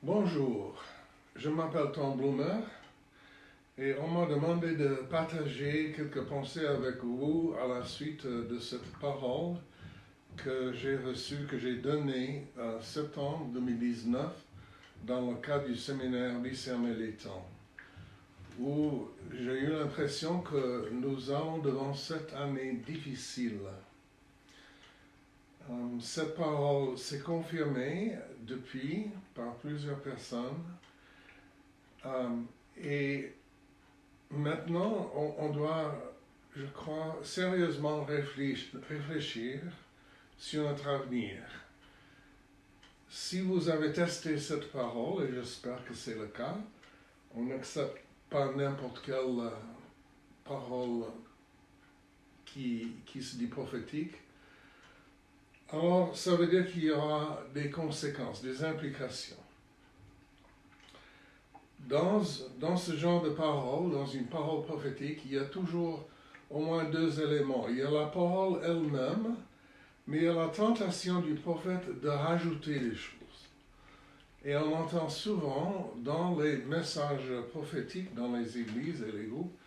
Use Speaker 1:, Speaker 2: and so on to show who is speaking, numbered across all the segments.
Speaker 1: Bonjour, je m'appelle Tom Bloomer et on m'a demandé de partager quelques pensées avec vous à la suite de cette parole que j'ai reçue, que j'ai donnée en septembre 2019 dans le cadre du séminaire Discerner les temps, où j'ai eu l'impression que nous allons devant cette année difficile. Cette parole s'est confirmée depuis par plusieurs personnes et maintenant on doit, je crois, sérieusement réfléchir sur notre avenir. Si vous avez testé cette parole, et j'espère que c'est le cas, on n'accepte pas n'importe quelle parole qui se dit prophétique. Alors, ça veut dire qu'il y aura des conséquences, des implications. Dans ce genre de parole, dans une parole prophétique, il y a toujours au moins deux éléments. Il y a la parole elle-même, mais il y a la tentation du prophète de rajouter des choses. Et on entend souvent dans les messages prophétiques, dans les églises et les groupes,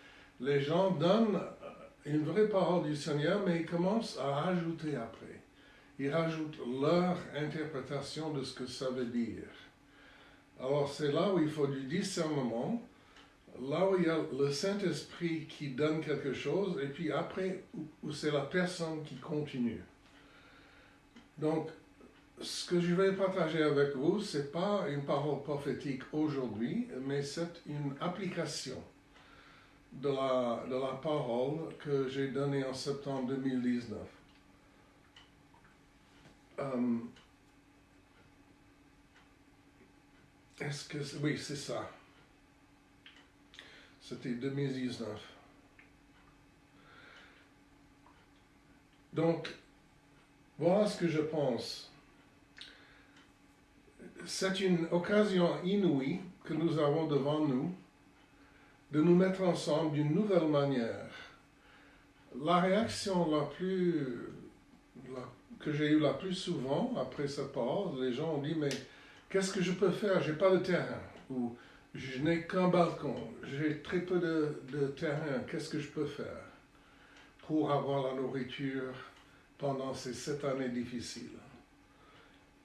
Speaker 1: les gens donnent une vraie parole du Seigneur, mais ils commencent à rajouter après. Ils rajoutent leur interprétation de ce que ça veut dire. Alors c'est là où il faut du discernement, là où il y a le Saint-Esprit qui donne quelque chose, et puis après où c'est la personne qui continue. Donc, ce que je vais partager avec vous, ce n'est pas une parole prophétique aujourd'hui, mais c'est une application de la parole que j'ai donnée en septembre 2019. Oui, c'est ça. C'était 2019. Donc, voilà ce que je pense. C'est une occasion inouïe que nous avons devant nous de nous mettre ensemble d'une nouvelle manière. La réaction que j'ai eue la plus souvent après cette parole, les gens ont dit, mais qu'est-ce que je peux faire? Je n'ai pas de terrain. Ou je n'ai qu'un balcon. J'ai très peu de terrain. Qu'est-ce que je peux faire pour avoir la nourriture pendant ces 7 années difficiles?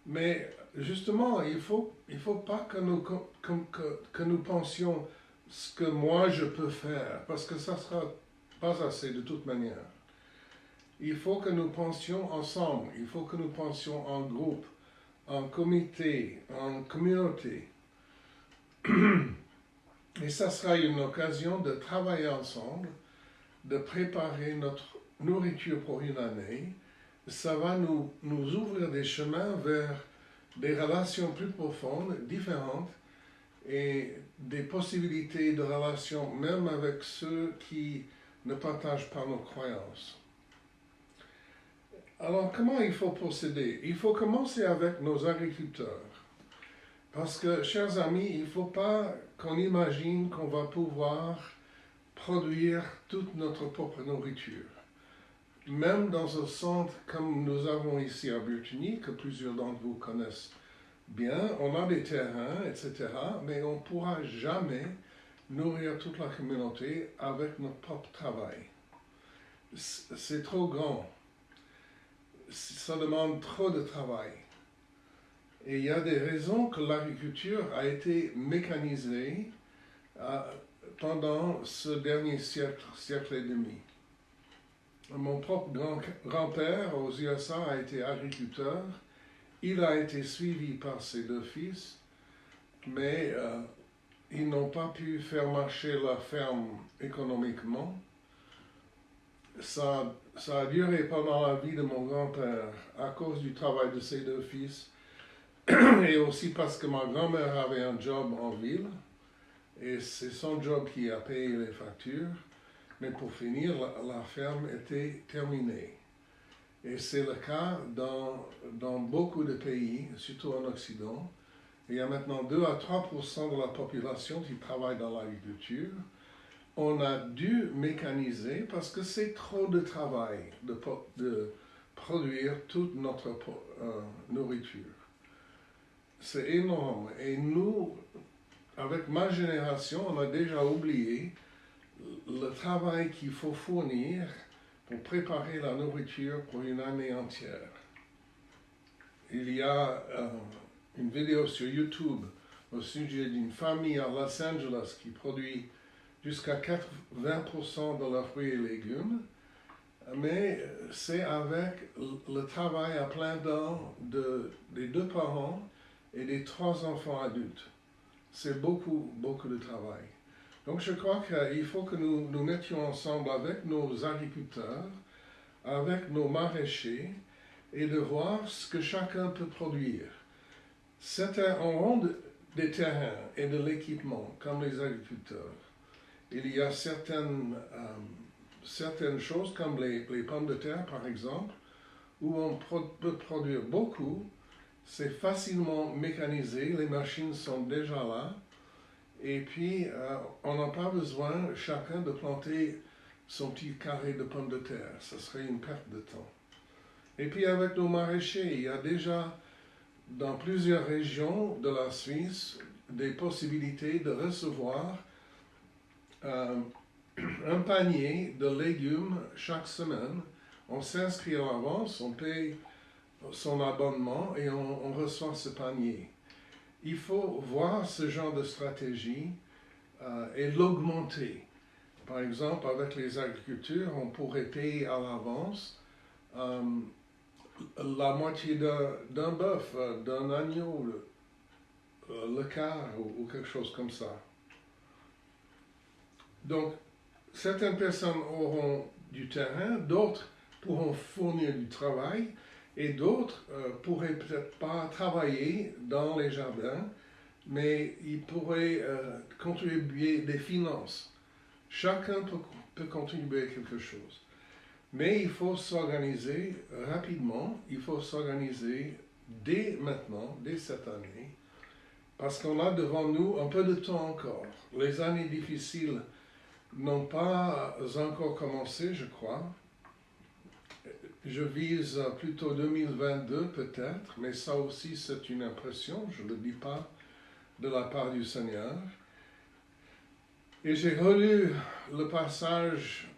Speaker 1: Mais justement, il faut pas que nous pensions ce que moi je peux faire, parce que ça ne sera pas assez de toute manière. Il faut que nous pensions ensemble, il faut que nous pensions en groupe, en comité, en communauté. Et ça sera une occasion de travailler ensemble, de préparer notre nourriture pour une année. Ça va nous ouvrir des chemins vers des relations plus profondes, différentes, et des possibilités de relations même avec ceux qui ne partagent pas nos croyances. Alors, comment il faut procéder? Il faut commencer avec nos agriculteurs. Parce que, chers amis, il ne faut pas qu'on imagine qu'on va pouvoir produire toute notre propre nourriture. Même dans un centre comme nous avons ici à Burtigny, que plusieurs d'entre vous connaissent bien, on a des terrains, etc., mais on ne pourra jamais nourrir toute la communauté avec notre propre travail. C'est trop grand. Ça demande trop de travail. Et il y a des raisons que l'agriculture a été mécanisée pendant ce dernier siècle et demi. Mon propre grand-père aux USA a été agriculteur. Il a été suivi par ses 2 fils, mais ils n'ont pas pu faire marcher la ferme économiquement. Ça a duré pendant la vie de mon grand-père à cause du travail de ses 2 fils et aussi parce que ma grand-mère avait un job en ville et c'est son job qui a payé les factures. Mais pour finir, la ferme était terminée. Et c'est le cas dans beaucoup de pays, surtout en Occident. Il y a maintenant 2 à 3% de la population qui travaille dans l'agriculture. On a dû mécaniser parce que c'est trop de travail de produire toute notre nourriture. c'est énorme. Et nous, avec ma génération, on a déjà oublié le travail qu'il faut fournir pour préparer la nourriture pour une année entière. Il y a une vidéo sur YouTube au sujet d'une famille à Los Angeles qui produit jusqu'à 80% de leurs fruits et légumes, mais c'est avec le travail à plein temps des 2 parents et des 3 enfants adultes. C'est beaucoup, beaucoup de travail. Donc je crois qu'il faut que nous nous mettions ensemble avec nos agriculteurs, avec nos maraîchers, et de voir ce que chacun peut produire. Certains auront des terrains et de l'équipement, comme les agriculteurs. Il y a certaines choses, comme les pommes de terre, par exemple, où on peut produire beaucoup. C'est facilement mécanisé, les machines sont déjà là. Et puis, on n'a pas besoin, chacun, de planter son petit carré de pommes de terre. Ce serait une perte de temps. Et puis, avec nos maraîchers, il y a déjà, dans plusieurs régions de la Suisse, des possibilités de recevoir un panier de légumes chaque semaine. On s'inscrit à l'avance, on paye son abonnement et on reçoit ce panier. Il faut voir ce genre de stratégie et l'augmenter. Par exemple, avec les agricultures, on pourrait payer à l'avance la moitié d'un bœuf, d'un agneau, le quart ou quelque chose comme ça. Donc, certaines personnes auront du terrain, d'autres pourront fournir du travail, et d'autres pourraient peut-être pas travailler dans les jardins, mais ils pourraient contribuer des finances. Chacun peut contribuer quelque chose. Mais il faut s'organiser rapidement, il faut s'organiser dès maintenant, dès cette année, parce qu'on a devant nous un peu de temps encore. Les années difficiles n'ont pas encore commencé, je crois. Je vise plutôt 2022 peut-être, mais ça aussi c'est une impression, je ne le dis pas de la part du Seigneur. Et j'ai relu le passage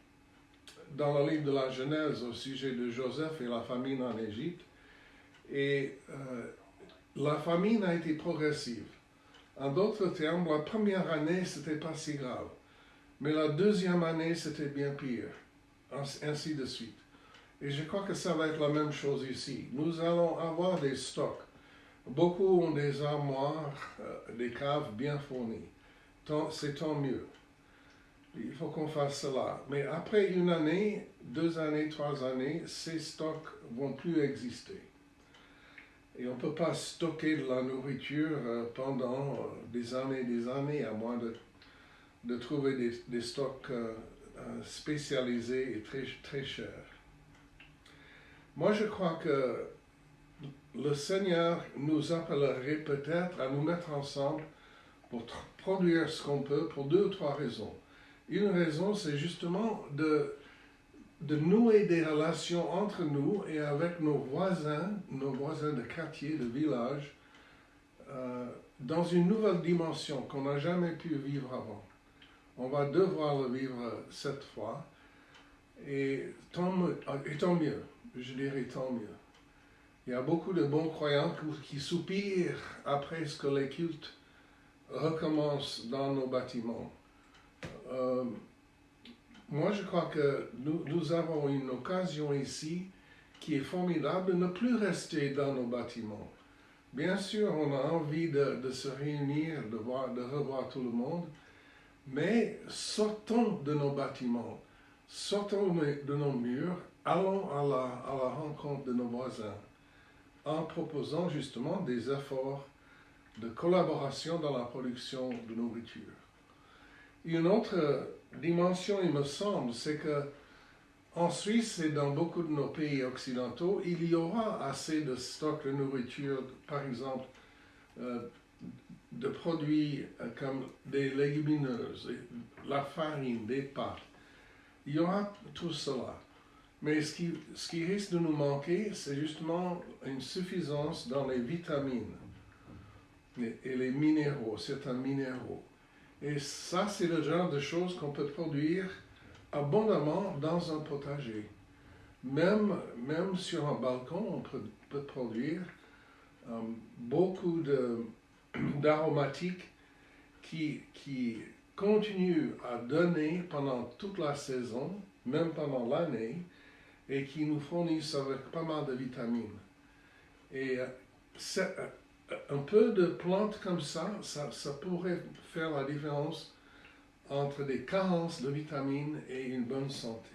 Speaker 1: dans le livre de la Genèse au sujet de Joseph et la famine en Égypte. Et la famine a été progressive. En d'autres termes, la première année, c'était pas si grave. Mais la deuxième année, c'était bien pire. Ainsi de suite. Et je crois que ça va être la même chose ici. Nous allons avoir des stocks. Beaucoup ont des armoires, des caves bien fournies. C'est tant mieux. Il faut qu'on fasse cela. Mais après une année, 2 années, 3 années, ces stocks vont plus exister. Et on ne peut pas stocker de la nourriture pendant des années, à moins de trouver des stocks spécialisés et très, très chers. Moi, je crois que le Seigneur nous appellerait peut-être à nous mettre ensemble pour produire ce qu'on peut pour 2 ou 3 raisons. Une raison, c'est justement de nouer des relations entre nous et avec nos voisins de quartier, de village, dans une nouvelle dimension qu'on n'a jamais pu vivre avant. On va devoir le vivre cette fois, et tant mieux, je dirais tant mieux. Il y a beaucoup de bons croyants qui soupirent après ce que les cultes recommencent dans nos bâtiments. Moi, je crois que nous avons une occasion ici qui est formidable de ne plus rester dans nos bâtiments. Bien sûr, on a envie de se réunir, de revoir tout le monde, mais sortons de nos bâtiments, sortons de nos murs, allons à la rencontre de nos voisins, en proposant justement des efforts de collaboration dans la production de nourriture. Une autre dimension, il me semble, c'est que en Suisse et dans beaucoup de nos pays occidentaux, il y aura assez de stocks de nourriture, par exemple, de produits comme des légumineuses, la farine, des pâtes. Il y aura tout cela. Mais ce qui risque de nous manquer, c'est justement une suffisance dans les vitamines. et les minéraux, certains minéraux. Et ça, c'est le genre de choses qu'on peut produire abondamment dans un potager. Même sur un balcon, on peut produire beaucoup d'aromatiques qui continuent à donner pendant toute la saison, même pendant l'année, et qui nous fournissent avec pas mal de vitamines. Et un peu de plantes comme ça pourrait faire la différence entre des carences de vitamines et une bonne santé.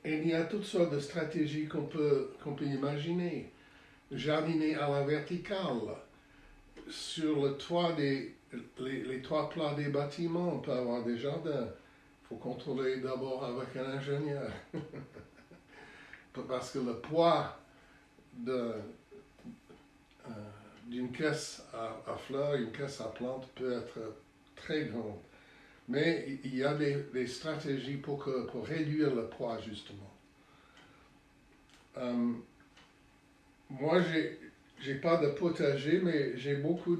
Speaker 1: Et il y a toutes sortes de stratégies qu'on peut imaginer. Jardiner à la verticale, sur le toit les toits plats des bâtiments, on peut avoir des jardins. Il faut contrôler d'abord avec un ingénieur. Parce que le poids d'une caisse à fleurs, une caisse à plantes peut être très grande. Mais il y a des stratégies pour réduire le poids, justement. Moi, j'ai pas de potager, mais j'ai beaucoup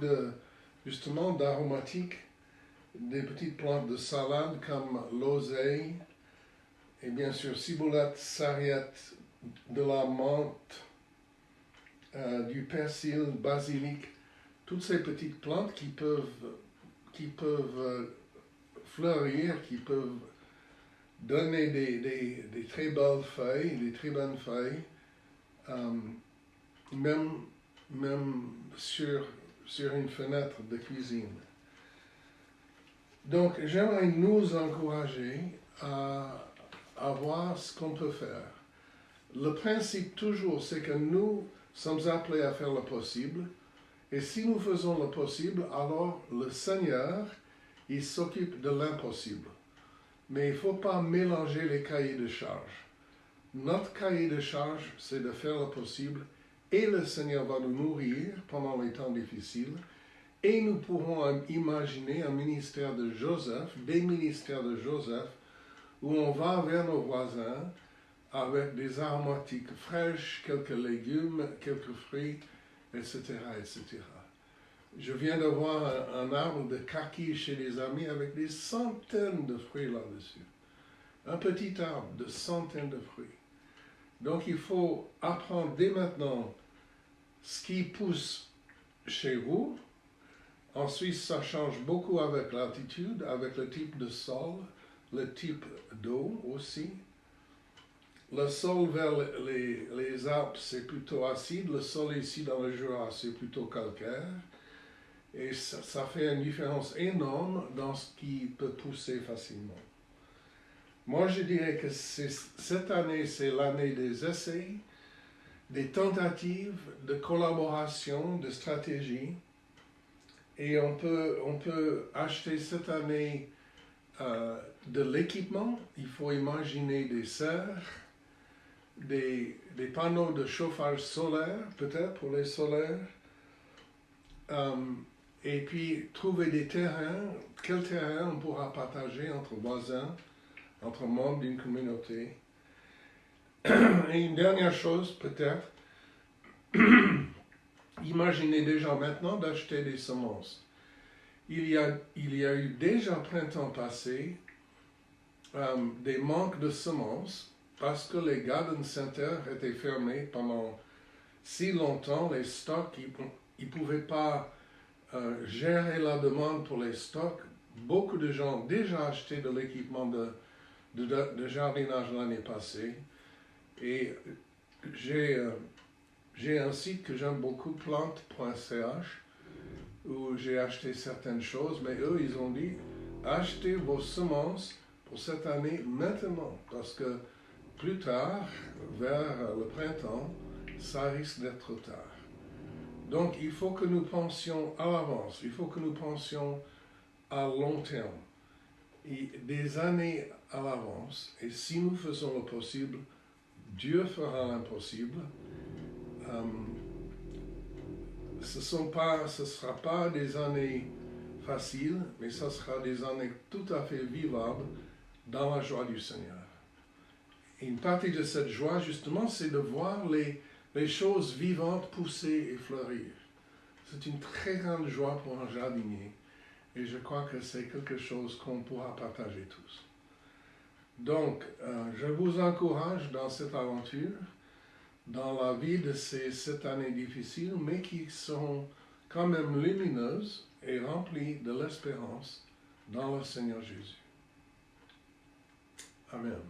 Speaker 1: justement d'aromatiques, des petites plantes de salade comme l'oseille, et bien sûr ciboulette, sarriette, de la menthe, du persil, basilic, toutes ces petites plantes qui peuvent fleurir, qui peuvent donner des très belles feuilles, des très bonnes feuilles, même sur une fenêtre de cuisine. Donc, j'aimerais nous encourager à voir ce qu'on peut faire. Le principe toujours, c'est que nous sommes appelés à faire le possible, et si nous faisons le possible, alors le Seigneur, il s'occupe de l'impossible. Mais il ne faut pas mélanger les cahiers de charges. Notre cahier de charges, c'est de faire le possible, et le Seigneur va nous nourrir pendant les temps difficiles, et nous pourrons imaginer un ministère de Joseph, des ministères de Joseph, où on va vers nos voisins avec des aromatiques fraîches, quelques légumes, quelques fruits, etc., etc. Je viens de voir un arbre de kaki chez les amis avec des centaines de fruits là-dessus. Un petit arbre de centaines de fruits. Donc il faut apprendre dès maintenant ce qui pousse chez vous. Ensuite, ça change beaucoup avec l'altitude, avec le type de sol, le type d'eau aussi. Le sol vers les Alpes, c'est plutôt acide. Le sol ici dans le Jura, c'est plutôt calcaire. Et ça fait une différence énorme dans ce qui peut pousser facilement. Moi, je dirais que cette année, c'est l'année des essais, des tentatives de collaboration, de stratégie. Et on peut acheter cette année de l'équipement. Il faut imaginer des serres, des panneaux de chauffage solaire, peut-être pour les solaires. Et puis trouver des terrains, quel terrain on pourra partager entre voisins, entre membres d'une communauté. Et une dernière chose, peut-être, imaginez déjà maintenant d'acheter des semences. Il y a eu déjà printemps passé des manques de semences parce que les garden centers étaient fermés pendant si longtemps, les stocks, ils ne pouvaient pas gérer la demande pour les stocks. Beaucoup de gens ont déjà acheté de l'équipement de jardinage l'année passée. Et j'ai un site que j'aime beaucoup, plante.ch, où j'ai acheté certaines choses, mais eux, ils ont dit, achetez vos semences pour cette année maintenant, parce que plus tard, vers le printemps, ça risque d'être trop tard. Donc, il faut que nous pensions à l'avance, il faut que nous pensions à long terme, et des années à l'avance, et si nous faisons le possible, Dieu fera l'impossible. Ce ne sera pas des années faciles, mais ce sera des années tout à fait vivables dans la joie du Seigneur. Et une partie de cette joie, justement, c'est de voir les choses vivantes pousser et fleurir. C'est une très grande joie pour un jardinier et je crois que c'est quelque chose qu'on pourra partager tous. Donc, je vous encourage dans cette aventure, dans la vie de ces 7 années difficiles, mais qui sont quand même lumineuses et remplies de l'espérance dans le Seigneur Jésus. Amen.